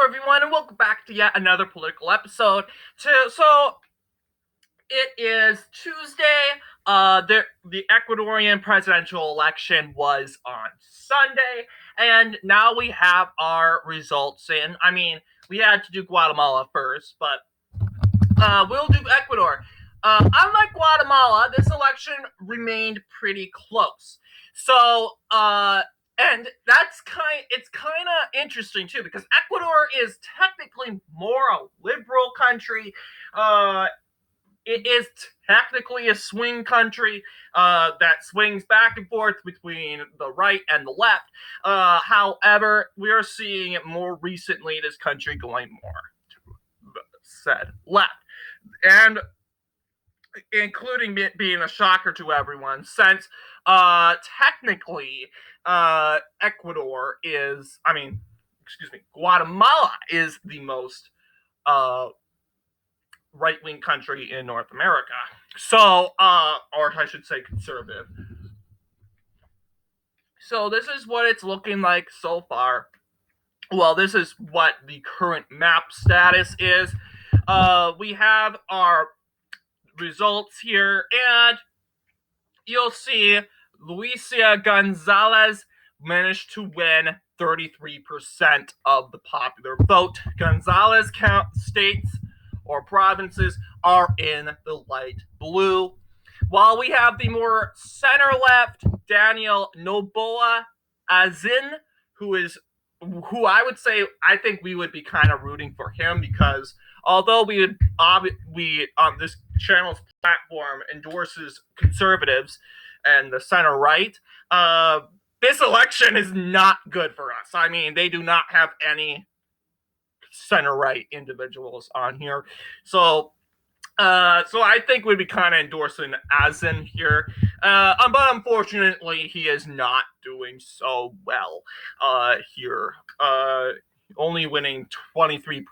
everyone, and welcome back to yet another political episode. So it is Tuesday. The Ecuadorian presidential election was on Sunday, and now we have our results in. I mean, we had to do Guatemala first, but we'll do Ecuador. Unlike Guatemala, this election remained pretty close. And it's kind of interesting too, because Ecuador is technically more a liberal country. It is technically a swing country that swings back and forth between the right and the left. However, we are seeing it more recently, this country going more to the said left. And including it being a shocker to everyone, since technically Ecuador is, Guatemala is the most right-wing country in North America. So, or I should say conservative. So this is what it's looking like so far. Well, this is what the current map status is. We have our results here, and you'll see Luisa Gonzalez managed to win 33% of the popular vote. Gonzalez states or provinces are in the light blue, while we have the more center left Daniel Noboa Azin, who I would say I think we would be kind of rooting for him, because although we on this channel's platform endorses conservatives and the center right, this election is not good for us. I mean, they do not have any center right individuals on here, so I think we'd be kind of endorsing Azin here, but unfortunately he is not doing so well here, only winning 23%.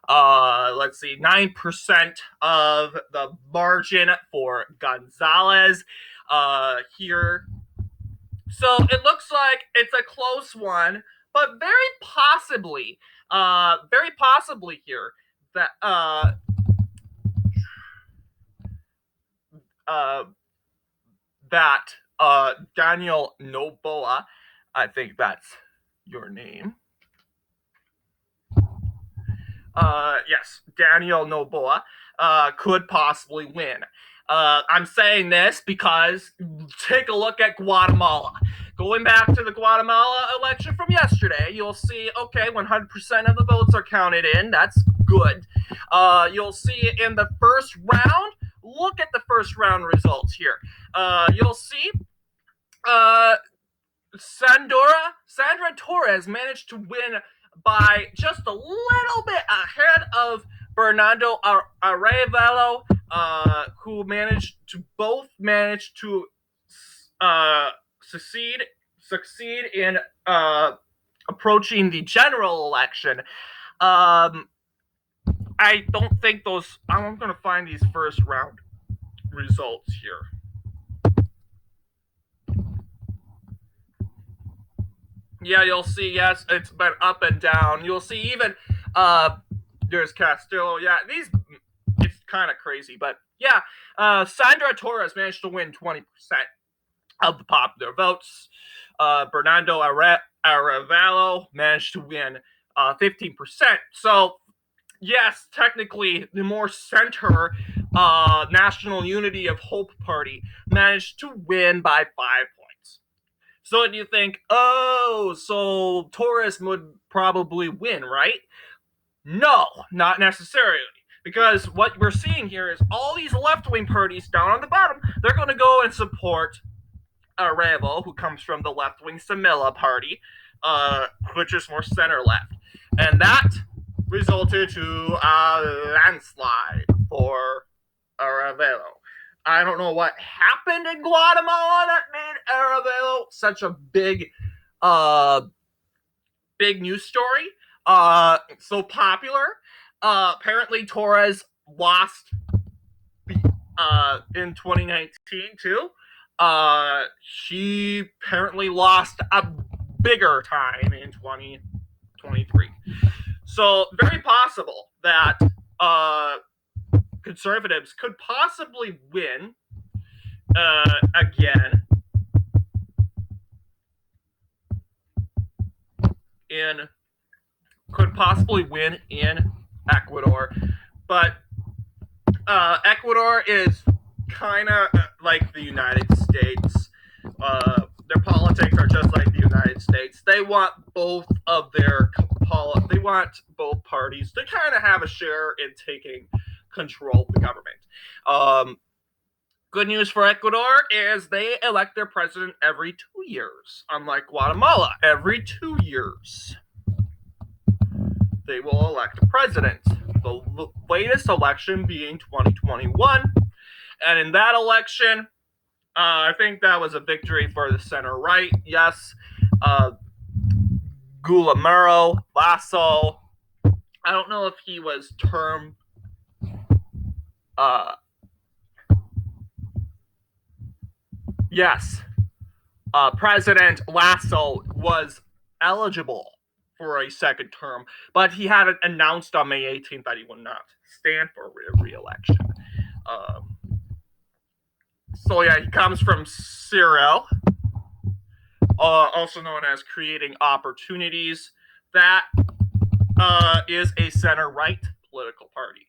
Let's see, 9% of the margin for Gonzalez here. So it looks like it's a close one, but very possibly here that Daniel Noboa, I think that's your name. Yes, Daniel Noboa could possibly win. I'm saying this because take a look at Guatemala. Going back to the Guatemala election from yesterday, you'll see, okay, 100% of the votes are counted in. That's good. You'll see in the first round, look at the first round results here. You'll see Sandra Torres managed to win by just a little bit ahead of Bernardo Arevalo, who managed to succeed in approaching the general election. I don't think those. I'm going to find these first round results here. Yeah, you'll see, yes, it's been up and down. You'll see even, there's Castillo. Yeah, it's kind of crazy. But yeah, Sandra Torres managed to win 20% of the popular votes. Bernardo Arevalo managed to win 15%. So, yes, technically, the more center National Unity of Hope Party managed to win by 5 points. So you think, oh, so Torres would probably win, right? No, not necessarily. Because what we're seeing here is all these left-wing parties down on the bottom, they're going to go and support Arevo, who comes from the left-wing Samila party, which is more center-left. And that resulted to a landslide for Arevalo. I don't know what happened in Guatemala that made Arevalo such a big news story, so popular. Apparently Torres lost in 2019 too. She apparently lost a bigger time in 2020 23. So very possible that conservatives could possibly win again in Ecuador, but Ecuador is kind of like the United States. Their politics are just like the United States. They want both parties to kind of have a share in taking control of the government. Good news for Ecuador is they elect their president every 2 years, unlike Guatemala. Every 2 years, they will elect a president. The latest election being 2021. And in that election, I think that was a victory for the center-right. Yes, Guillermo Lasso. I don't know if he was termed yes, President Lasso was eligible for a second term, but he had announced on May 18th that he would not stand for re-election. So yeah, he comes from Cyril, also known as Creating Opportunities. That is a center-right political party.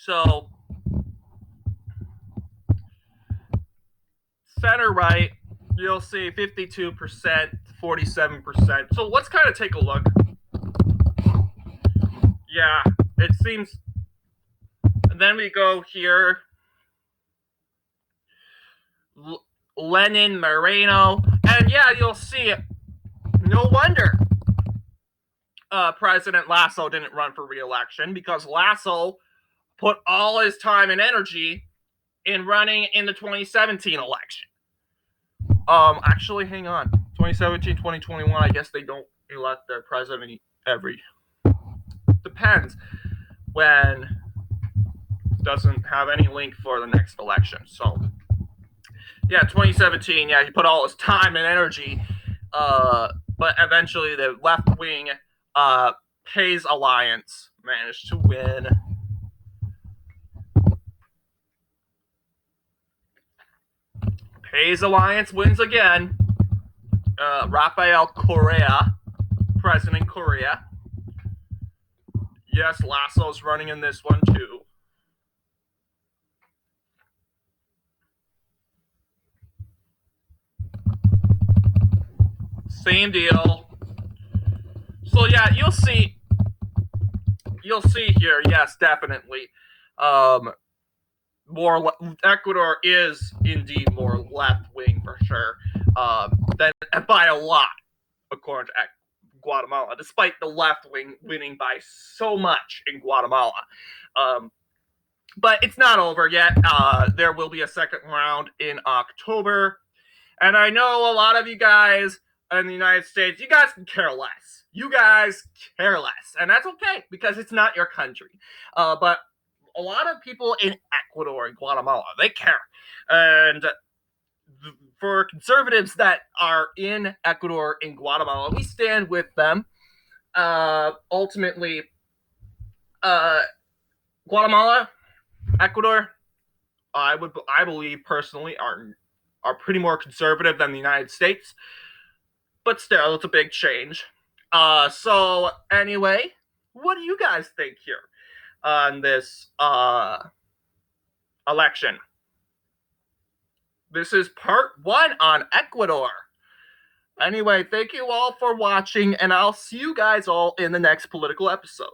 So center-right, you'll see 52%, 47%. So let's kind of take a look. Yeah, it seems. And then we go here. Lenin Moreno. And yeah, you'll see it. No wonder President Lasso didn't run for re-election, because Lasso put all his time and energy in running in the 2017 election. Actually, hang on. 2017, 2021, I guess they don't elect their president every. Depends. When doesn't have any link for the next election. So, yeah, 2017, yeah, he put all his time and energy, but eventually the left-wing Pays Alliance managed to win. Pays Alliance wins again. Rafael Correa, President Correa. Yes, Lasso's running in this one too. Same deal. So yeah, you'll see here. Yes, definitely. Ecuador is indeed more left wing for sure. Than by a lot, according to Guatemala, despite the left wing winning by so much in Guatemala. But it's not over yet. There will be a second round in October. And I know a lot of you guys in the United States, you guys can care less. You guys care less. And that's okay, because it's not your country. But a lot of people in Ecuador and Guatemala, they care. And for conservatives that are in Ecuador and Guatemala, we stand with them. Ultimately, Guatemala, Ecuador, I believe personally are pretty more conservative than the United States, but still, it's a big change. So anyway, what do you guys think here on this election? This is part 1 on Ecuador. Anyway, thank you all for watching, and I'll see you guys all in the next political episode.